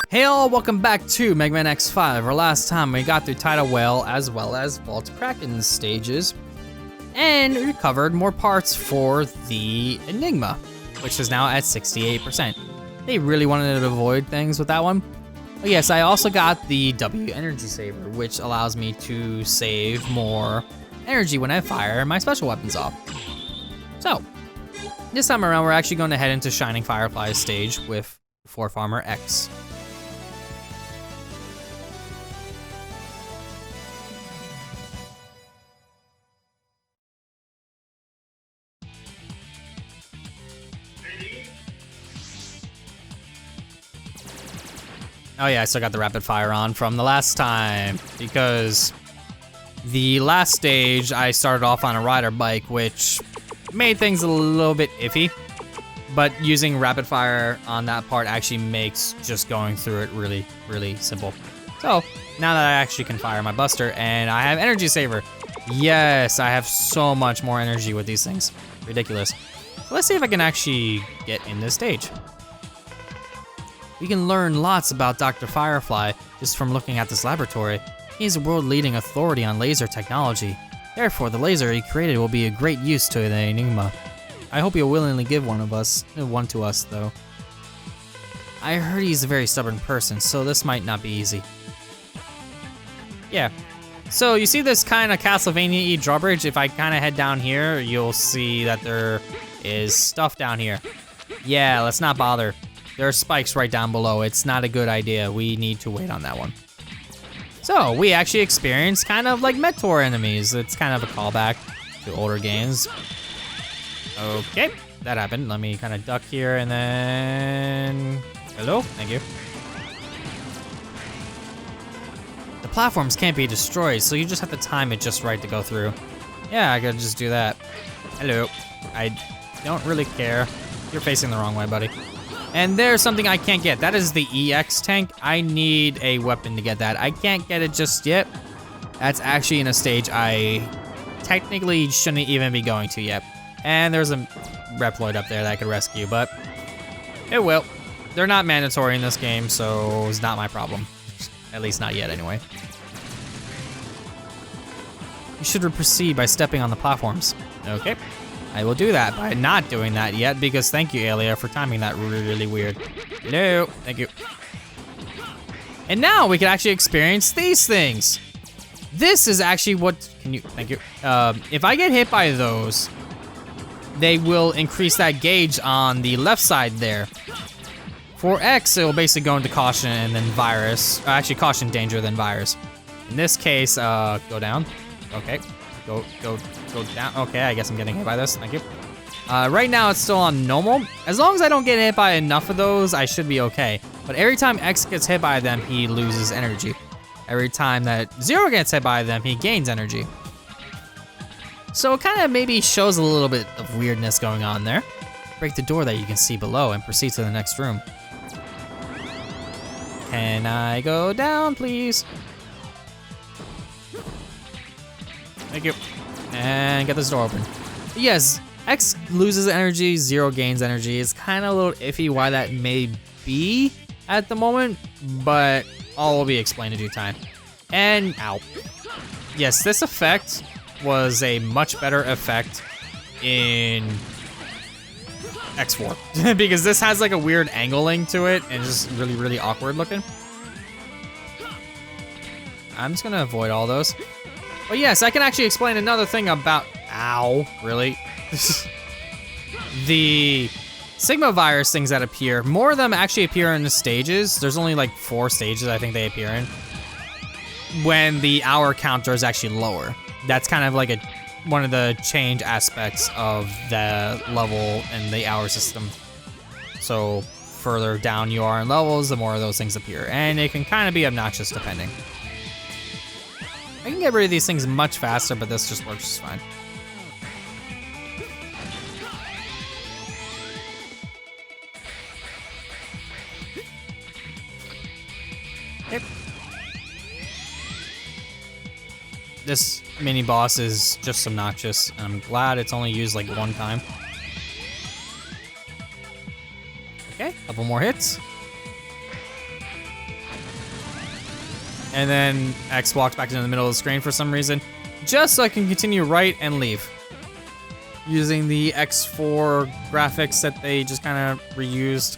Hey all, welcome back to Mega Man X5. Our last time we got through Tidal Whale as well as Vault Kraken stages and recovered more parts for the Enigma, which is now at 68%. They really wanted to avoid things with that one. But yes, I also got the W Energy Saver, which allows me to save more energy when I fire my special weapons off. So, this time around we're actually going to head into Shining Firefly's stage with 4 Farmer X. Oh yeah, I still got the rapid fire on from the last time, because the last stage I started off on a rider bike, which made things a little bit iffy, but using rapid fire on that part actually makes just going through it really, really simple. So now that I actually can fire my Buster and I have Energy Saver, yes, I have so much more energy with these things, ridiculous. So let's see if I can actually get in this stage. We can learn lots about Dr. Firefly just from looking at this laboratory. He's a world-leading authority on laser technology. Therefore, the laser he created will be a great use to the Enigma. I hope he'll willingly give one to us, though. I heard he's a very stubborn person, so this might not be easy. Yeah. So you see this kind of Castlevania-y drawbridge? If I kind of head down here, you'll see that there is stuff down here. Yeah, let's not bother. There are spikes right down below. It's not a good idea. We need to wait on that one. So, we actually experienced kind of like Mentor enemies. It's kind of a callback to older games. Okay, that happened. Let me kind of duck here and then... Hello? Thank you. The platforms can't be destroyed, so you just have to time it just right to go through. Yeah, I could just do that. Hello. I don't really care. You're facing the wrong way, buddy. And there's something I can't get. That is the EX tank. I need a weapon to get that. I can't get it just yet. That's actually in a stage I technically shouldn't even be going to yet. And there's a Reploid up there that I could rescue, but it will. They're not mandatory in this game, so it's not my problem. At least not yet, anyway. You should proceed by stepping on the platforms. Okay. I will do that by not doing that yet, because thank you, Alia, for timing that really weird. Hello, thank you. And now we can actually experience these things. This is actually what, thank you. If I get hit by those, they will increase that gauge on the left side there. For X, it will basically go into caution and then virus. Actually, caution, danger, then virus. In this case, go down. Okay, go down. Okay, I guess I'm getting hit by this. Thank you. Right now, it's still on normal. As long as I don't get hit by enough of those, I should be okay. But every time X gets hit by them, he loses energy. Every time that Zero gets hit by them, he gains energy. So it kind of maybe shows a little bit of weirdness going on there. Break the door that you can see below and proceed to the next room. Can I go down, please? Thank you. And get this door open. Yes, X loses energy, Zero gains energy. It's kind of a little iffy why that may be at the moment, but all will be explained in due time. And, ow. Yes, this effect was a much better effect in X4, because this has like a weird angling to it and just really awkward looking. I'm just gonna avoid all those. But yes, I can actually explain another thing about, ow, really? The Sigma virus things that appear, more of them actually appear in the stages. There's only like 4 stages I think they appear in, when the hour counter is actually lower. That's kind of like one of the change aspects of the level and the hour system. So further down you are in levels, the more of those things appear. And it can kind of be obnoxious depending. I can get rid of these things much faster, but this just works just fine. Okay. This mini boss is just obnoxious, and I'm glad it's only used like 1 time. Okay, couple more hits. and then X walks back into the middle of the screen for some reason, just so I can continue right and leave. Using the X4 graphics that they just kind of reused.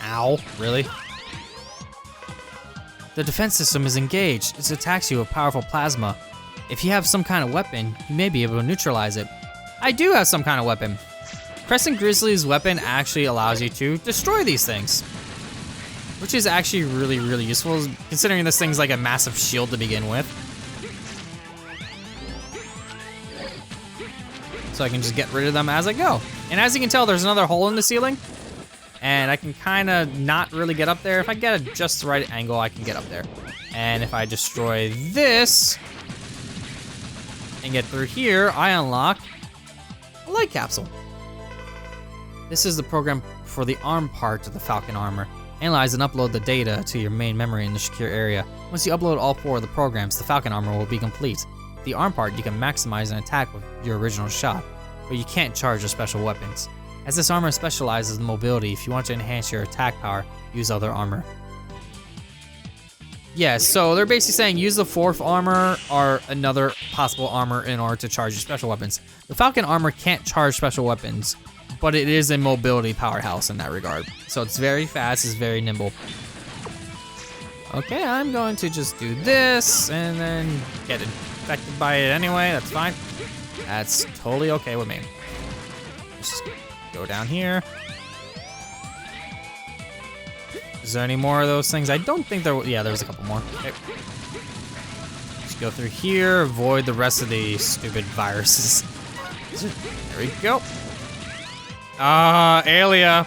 Ow, really? The defense system is engaged. It attacks you with powerful plasma. If you have some kind of weapon, you may be able to neutralize it. I do have some kind of weapon. Crescent Grizzly's weapon actually allows you to destroy these things, which is actually really, really useful, considering this thing's like a massive shield to begin with. So I can just get rid of them as I go. And as you can tell, there's another hole in the ceiling, and I can kind of not really get up there. If I get it just the right angle, I can get up there. And if I destroy this and get through here, I unlock a light capsule. This is the program for the ARM part of the Falcon armor. Analyze and upload the data to your main memory in the secure area. Once you upload all 4 of the programs, the Falcon armor will be complete. The ARM part, you can maximize an attack with your original shot, but you can't charge your special weapons. As this armor specializes in mobility, if you want to enhance your attack power, use other armor. Yeah, so they're basically saying use the 4th armor or another possible armor in order to charge your special weapons. The Falcon armor can't charge special weapons, but it is a mobility powerhouse in that regard. So it's very fast, it's very nimble. Okay, I'm going to just do this and then get infected by it anyway, that's fine. That's totally okay with me. Just go down here. Is there any more of those things? I don't think there, yeah, there's a couple more. Okay. Just go through here, avoid the rest of the stupid viruses. There we go. Alia,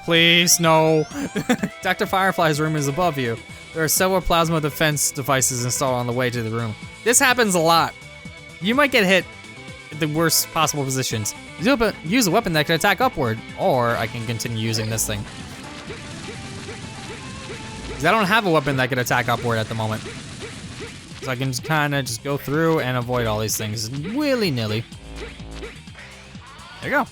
please, no. Dr. Firefly's room is above you. There are several plasma defense devices installed on the way to the room. This happens a lot. You might get hit at the worst possible positions. Use a weapon that can attack upward, or I can continue using this thing. Because I don't have a weapon that can attack upward at the moment. So I can just kind of just go through and avoid all these things willy-nilly. There you go.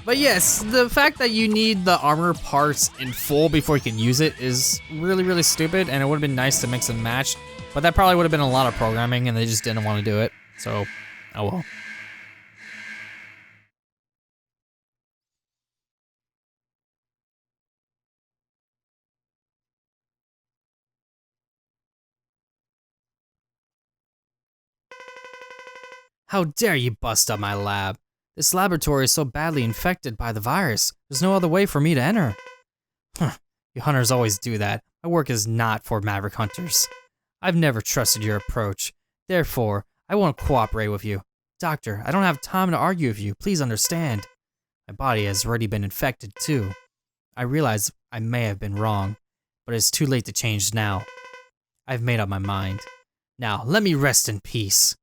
But yes, the fact that you need the armor parts in full before you can use it is really, really stupid, and it would have been nice to mix and match, but that probably would have been a lot of programming, and they just didn't want to do it, so, oh well. How dare you bust up my lab? This laboratory is so badly infected by the virus. There's no other way for me to enter. You hunters always do that. My work is not for Maverick hunters. I've never trusted your approach. Therefore, I won't cooperate with you. Doctor, I don't have time to argue with you. Please understand. My body has already been infected too. I realize I may have been wrong, but it's too late to change now. I've made up my mind. Now, let me rest in peace.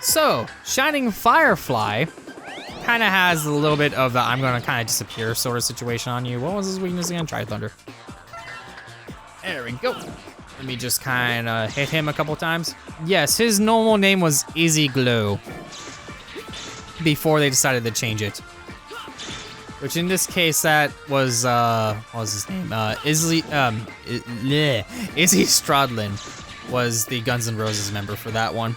So, Shining Firefly kind of has a little bit of the I'm gonna kind of disappear sort of situation on you. What was his weakness again? Try Thunder. There we go. Let me just kind of hit him a couple times. Yes, his normal name was Easy Glow before they decided to change it. Which in this case, that was, what was his name? Izzy Stradlin was the Guns N' Roses member for that one.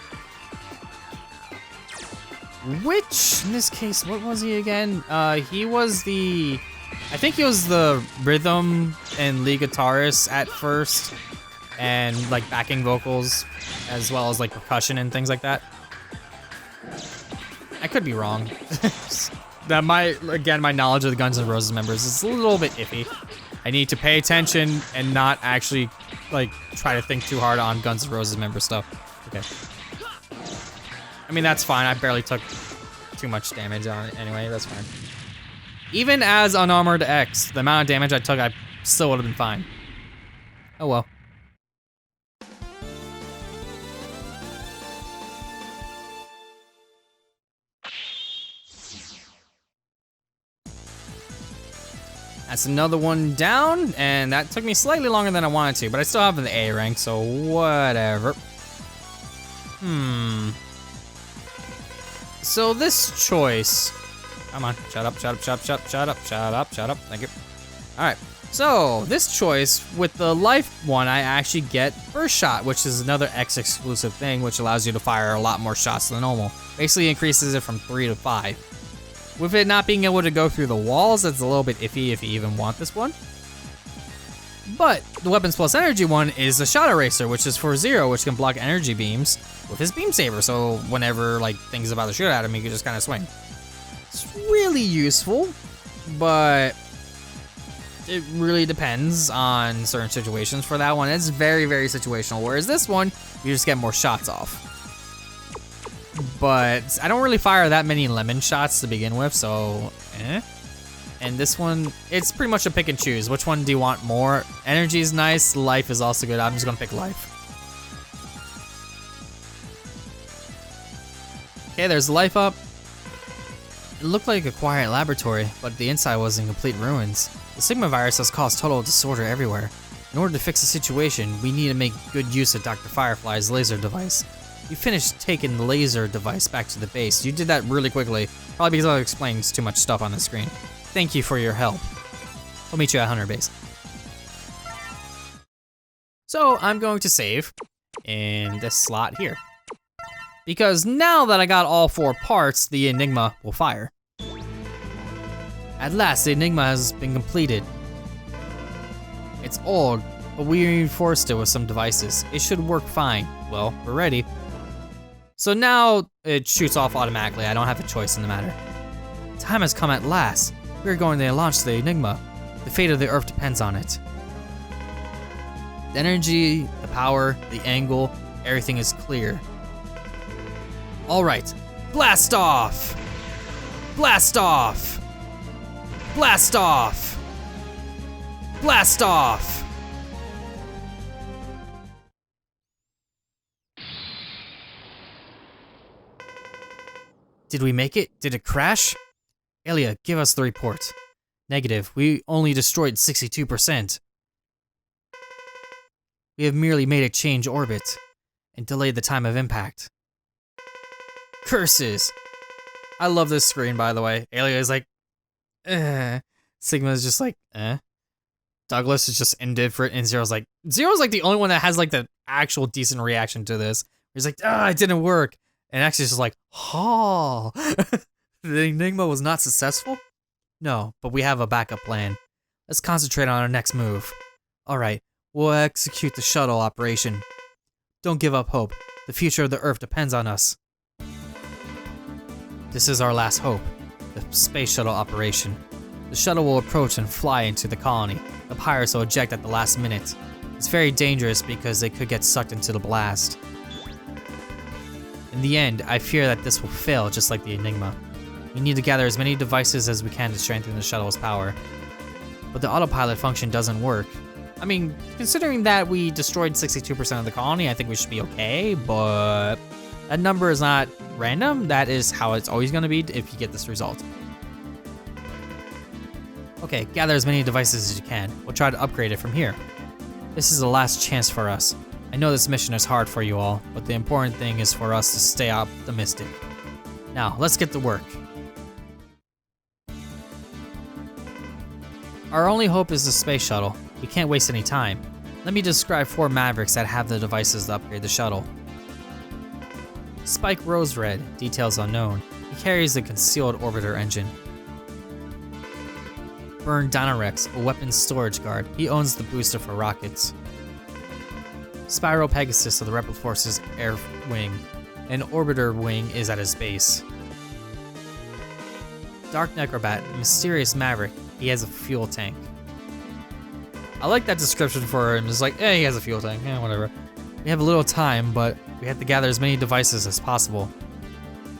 Which, in this case, what was he again? He was the, I think he was the rhythm and lead guitarist at first, and like backing vocals, as well as like percussion and things like that. I could be wrong. That my knowledge of the Guns N' Roses members is a little bit iffy. I need to pay attention and not actually like try to think too hard on Guns N' Roses member stuff. Okay. I mean, that's fine. I barely took too much damage on it anyway. That's fine. Even as unarmored X, the amount of damage I took, I still would have been fine. Oh well. That's another one down, and that took me slightly longer than I wanted to, but I still have an A rank, so whatever. So this choice, Come on, shut up. Thank you. All right, so this choice with the life one, I actually get first shot, which is another X exclusive thing, which allows you to fire a lot more shots than normal. Basically increases it from 3 to 5. With it not being able to go through the walls, it's a little bit iffy if you even want this one. But the weapons plus energy one is the shot eraser, which is for Zero, which can block energy beams with his beam saber. So whenever like things about to shoot at him, you can just kind of swing. It's really useful, but it really depends on certain situations for that one. It's very, very situational, whereas this one, you just get more shots off. But I don't really fire that many lemon shots to begin with, so And this one, it's pretty much a pick and choose. Which one do you want more? Energy is nice, life is also good. I'm just gonna pick life. Okay, there's life up. It looked like a quiet laboratory, but the inside was in complete ruins. The Sigma virus has caused total disorder everywhere. In order to fix the situation, we need to make good use of Dr. Firefly's laser device. You finished taking the laser device back to the base. You did that really quickly, probably because I explained too much stuff on the screen. Thank you for your help. We'll meet you at Hunter Base. So I'm going to save in this slot here. Because now that I got all 4 parts, the Enigma will fire. At last, the Enigma has been completed. It's old, but we reinforced it with some devices. It should work fine. Well, we're ready. So now it shoots off automatically. I don't have a choice in the matter. Time has come at last. We're going to launch the Enigma. The fate of the Earth depends on it. The energy, the power, the angle, everything is clear. All right, Blastoff! Blastoff! Blastoff! Blastoff! Did we make it? Did it crash? Elia, give us the report. Negative, we only destroyed 62%. We have merely made it change orbit and delayed the time of impact. Curses! I love this screen, by the way. Elia is like, Sigma is just like, Douglas is just indifferent, and Zero's like the only one that has like the actual decent reaction to this. He's like, it didn't work. And actually just like, The Enigma was not successful? No, but we have a backup plan. Let's concentrate on our next move. Alright, we'll execute the shuttle operation. Don't give up hope. The future of the Earth depends on us. This is our last hope. The space shuttle operation. The shuttle will approach and fly into the colony. The pirates will eject at the last minute. It's very dangerous because they could get sucked into the blast. In the end, I fear that this will fail just like the Enigma. We need to gather as many devices as we can to strengthen the shuttle's power. But the autopilot function doesn't work. I mean, considering that we destroyed 62% of the colony, I think we should be okay, but that number is not random. That is how it's always going to be if you get this result. Okay, gather as many devices as you can. We'll try to upgrade it from here. This is the last chance for us. I know this mission is hard for you all, but the important thing is for us to stay optimistic. Now, let's get to work. Our only hope is the space shuttle. We can't waste any time. Let me describe 4 Mavericks that have the devices to upgrade the shuttle. Spike Rose Red, details unknown. He carries the concealed orbiter engine. Burn Dynarex, a weapons storage guard. He owns the booster for rockets. Spiral Pegasus of the Rebel Forces Air Wing. An orbiter wing is at his base. Dark Necrobat, a mysterious maverick. He has a fuel tank. I like that description for him. It's like, he has a fuel tank. Whatever. We have a little time, but we have to gather as many devices as possible.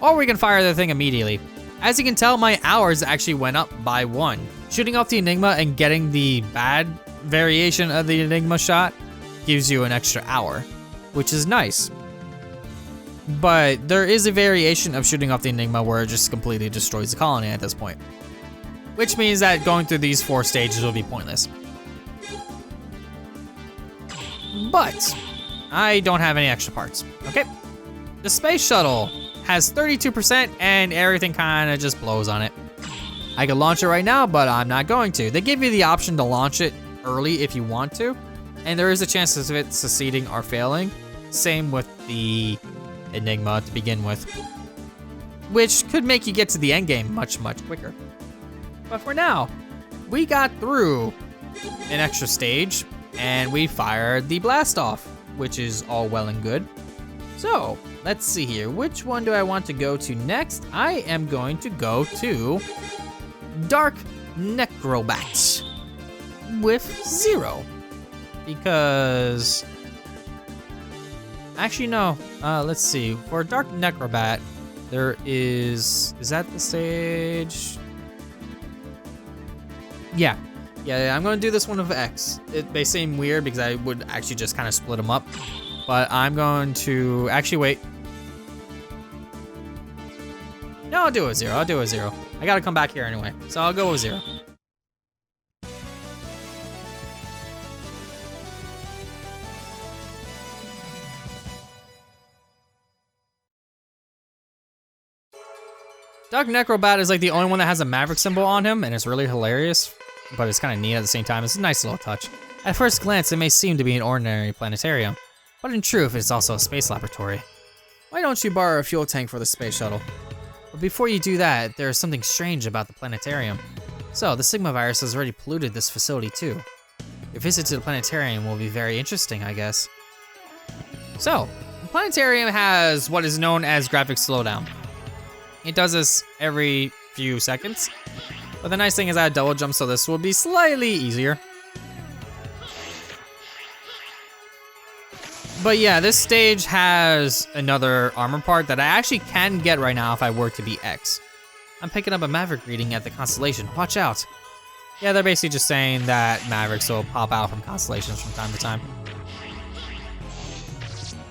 Or we can fire the thing immediately. As you can tell, my hours actually went up by 1. Shooting off the Enigma and getting the bad variation of the Enigma shot gives you an extra hour, which is nice. But there is a variation of shooting off the Enigma where it just completely destroys the colony at this point. Which means that going through these 4 stages will be pointless. But I don't have any extra parts, okay? The space shuttle has 32% and everything kind of just blows on it. I could launch it right now, but I'm not going to. They give you the option to launch it early if you want to, and there is a chance of it succeeding or failing. Same with the Enigma to begin with, which could make you get to the end game much, much quicker. But for now, we got through an extra stage, and we fired the Blastoff, which is all well and good. So, let's see here. Which one do I want to go to next? I am going to go to Dark Necrobat with 0. Because... Actually, no. Let's see. For Dark Necrobat, there is... Is that the stage? Yeah. Yeah, I'm going to do this one of X. It may seem weird because I would actually just kind of split them up. But I'm going to... Actually, wait. No, I'll do a 0. I'll do a 0. I gotta come back here anyway, so I'll go with 0. Dark Necrobat is like the only one that has a Maverick symbol on him, and it's really hilarious, but it's kind of neat at the same time. It's a nice little touch. At first glance, it may seem to be an ordinary planetarium, but in truth, it's also a space laboratory. Why don't you borrow a fuel tank for the space shuttle? But before you do that, there is something strange about the planetarium. So, the Sigma virus has already polluted this facility too. Your visit to the planetarium will be very interesting, I guess. So, the planetarium has what is known as graphic slowdown. It does this every few seconds, but the nice thing is I double jump, so this will be slightly easier. But yeah, this stage has another armor part that I actually can get right now if I were to be X. I'm picking up a Maverick reading at the constellation. Watch out. Yeah, they're basically just saying that Mavericks will pop out from constellations from time to time.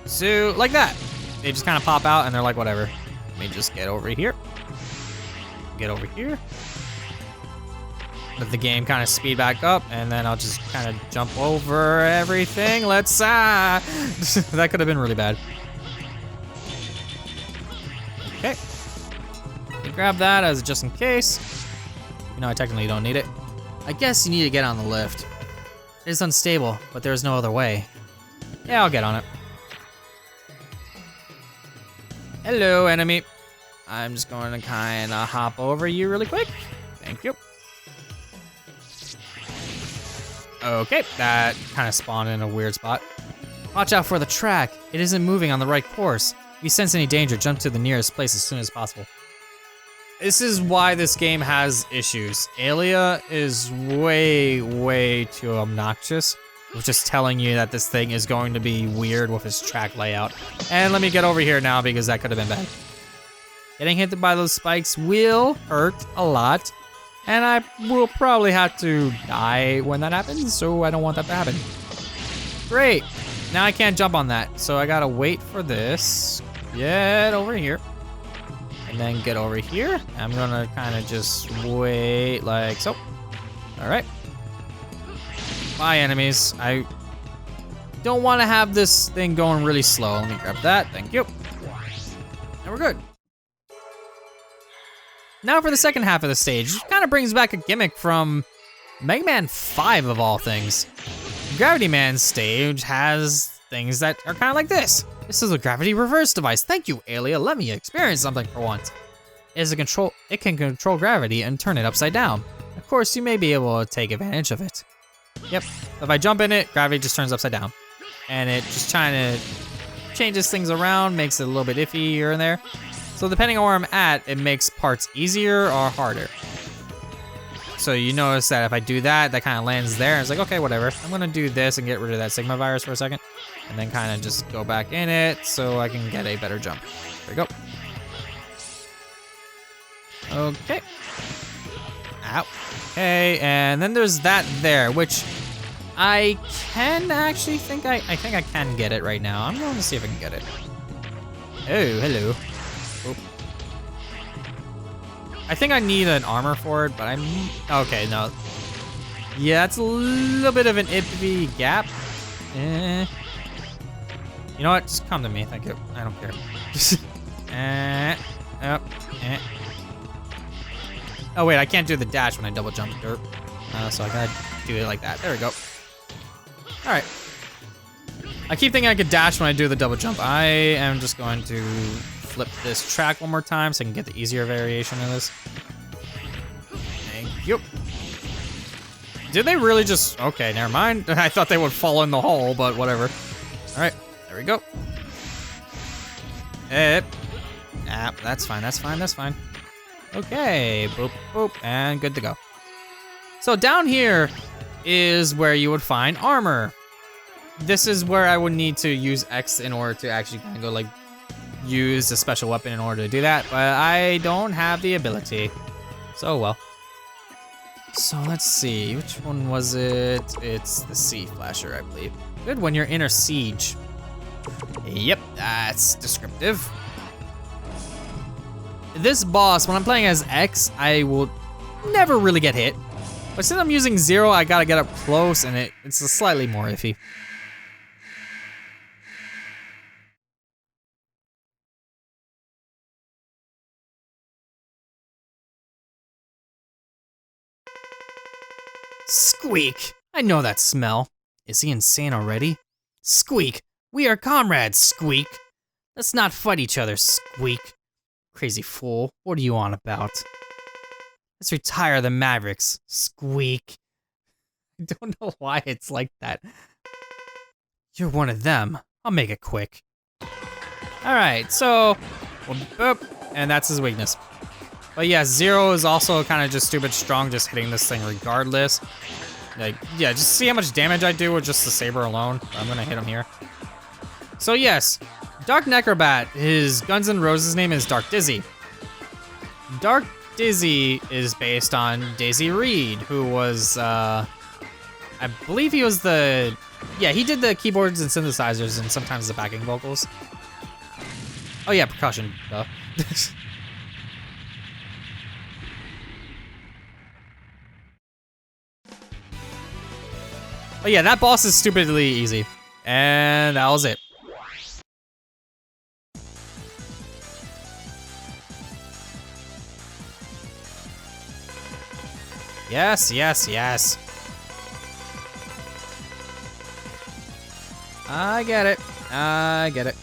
So, like that. They just kind of pop out and they're like, whatever. Let me just get over here. Get over here. Let the game kind of speed back up, and then I'll just kind of jump over everything. Let's, that could have been really bad. Okay. Let me grab that as just in case. You know, I technically don't need it. I guess you need to get on the lift. It is unstable, but there is no other way. Yeah, I'll get on it. Hello, enemy. I'm just going to kind of hop over you really quick. Thank you. Okay, that kind of spawned in a weird spot. Watch out for the track. It isn't moving on the right course. If you sense any danger, jump to the nearest place as soon as possible. This is why this game has issues. Alia is way, way too obnoxious with just telling you that this thing is going to be weird with its track layout. And let me get over here now because that could have been bad. Getting hit by those spikes will hurt a lot. And I will probably have to die when that happens, so I don't want that to happen. Great. Now I can't jump on that, so I gotta wait for this. Get over here. And then get over here. I'm gonna kind of just wait like so. All right. Bye, enemies. I don't want to have this thing going really slow. Let me grab that. Thank you. And we're good. Now for the second half of the stage, it kind of brings back a gimmick from Mega Man 5 of all things. Gravity Man's stage has things that are kind of like this. This is a gravity reverse device. Thank you, Alia. Let me experience something for once. It can control gravity and turn it upside down. Of course, you may be able to take advantage of it. Yep, if I jump in it, gravity just turns upside down. And it just kind of changes things around, makes it a little bit iffy here and there. So depending on where I'm at, it makes parts easier or harder. So you notice that if I do that, that kind of lands there. And it's like, okay, whatever. I'm gonna do this and get rid of that Sigma virus for a second. And then kind of just go back in it so I can get a better jump. There we go. Okay. Ow. Okay, and then there's that there, which I can actually think I think I can get it right now. I'm going to see if I can get it. Oh, hello. Oop. I think I need an armor for it, but I'm... Okay, no. Yeah, it's a little bit of an iffy gap. You know what? Just come to me. Thank you. I don't care. Oh wait, I can't do the dash when I double jump dirt. So I gotta do it like that. There we go. All right. I keep thinking I could dash when I do the double jump. I am just going to flip this track one more time so I can get the easier variation of this. Thank you. Did they really just, okay, never mind. I thought they would fall in the hole, but whatever. All right, there we go. That's fine, that's fine, that's fine. Okay, boop, boop, and good to go. So down here is where you would find armor. This is where I would need to use X in order to actually kind of go like use a special weapon in order to do that, but I don't have the ability. So well. So let's see, which one was it? It's the Sea Flasher, I believe. Good when you're in a siege. Yep, that's descriptive. This boss, when I'm playing as X, I will never really get hit. But since I'm using Zero, I gotta get up close and it's slightly more iffy. Squeak! I know that smell. Is he insane already? Squeak! We are comrades, Squeak! Let's not fight each other, Squeak. Crazy fool, what are you on about? Let's retire the Mavericks, Squeak. I don't know why it's like that. You're one of them. I'll make it quick. Alright, so... and that's his weakness. But yeah, Zero is also kind of just stupid strong, just hitting this thing regardless. Like, yeah, just see how much damage I do with just the saber alone. I'm gonna hit him here. So yes, Dark Necrobat, his Guns N' Roses name is Dark Dizzy. Dark Dizzy is based on Daisy Reed, who was, I believe he was the, yeah, he did the keyboards and synthesizers and sometimes the backing vocals. Oh yeah, percussion, duh. But yeah, that boss is stupidly easy. And that was it. Yes, yes, yes. I get it. I get it.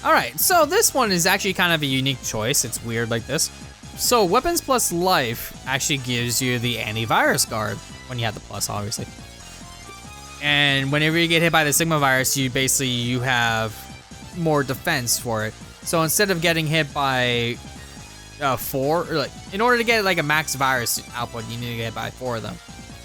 Alright, so this one is actually kind of a unique choice. It's weird like this. So weapons plus life actually gives you the antivirus guard. When you have the plus, obviously. And whenever you get hit by the Sigma virus, you have more defense for it. So instead of getting hit by 4, or like, in order to get like a max virus output, you need to get hit by 4 of them.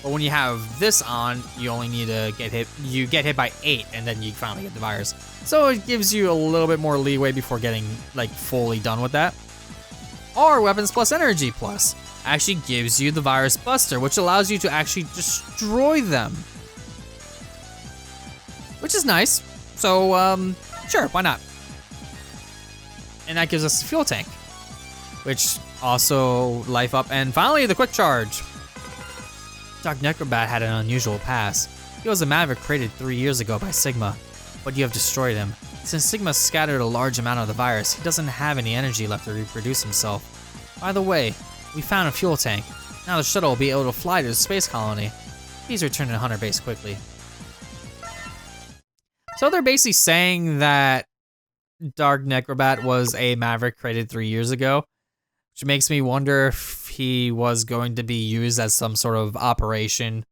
But when you have this on, you only need to get hit, you get hit by 8, and then you finally get the virus. So it gives you a little bit more leeway before getting like fully done with that. Or weapons plus energy plus actually gives you the virus buster, which allows you to actually destroy them. Which is nice. So, sure, why not? And that gives us the fuel tank, which also life up. And finally, the quick charge. Dark Necrobat had an unusual past. He was a Maverick created 3 years ago by Sigma, but you have destroyed him. Since Sigma scattered a large amount of the virus, he doesn't have any energy left to reproduce himself. By the way, we found a fuel tank. Now the shuttle will be able to fly to the space colony. Please return to Hunter Base quickly. So they're basically saying that Dark Necrobat was a Maverick created 3 years ago, which makes me wonder if he was going to be used as some sort of operation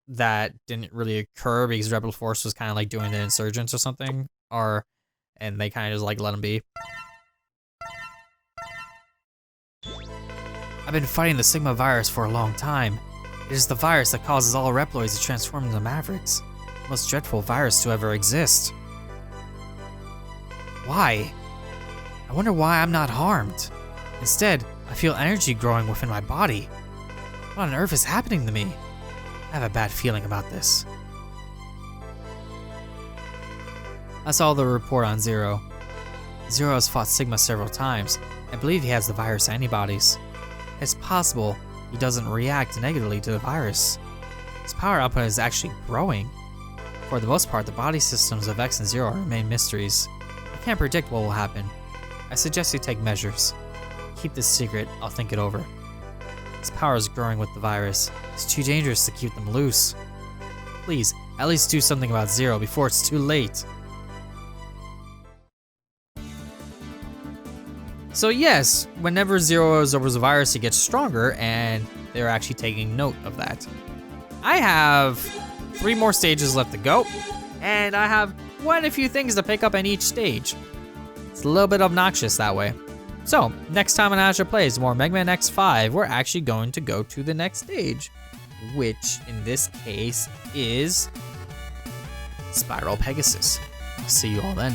that didn't really occur because Rebel Force was kind of like doing the insurgents or something, and they kind of just like let him be. I've been fighting the Sigma virus for a long time. It is the virus that causes all Reploids to transform into Mavericks. The most dreadful virus to ever exist. Why? I wonder why I'm not harmed. Instead, I feel energy growing within my body. What on earth is happening to me? I have a bad feeling about this. That's all the report on Zero. Zero has fought Sigma several times. I believe he has the virus antibodies. It's possible he doesn't react negatively to the virus. His power output is actually growing. For the most part, the body systems of X and Zero remain mysteries. I can't predict what will happen. I suggest you take measures. keep this secret. I'll think it over. His power is growing with the virus. It's too dangerous to keep them loose. Please, at least do something about Zero before it's too late. So yes, whenever Zero absorbs a virus, he gets stronger, and they're actually taking note of that. I have 3 more stages left to go, and I have quite a few things to pick up in each stage. It's a little bit obnoxious that way. So, next time on Azure Plays more Mega Man X5, we're actually going to go to the next stage, which in this case is Spiral Pegasus. See you all then.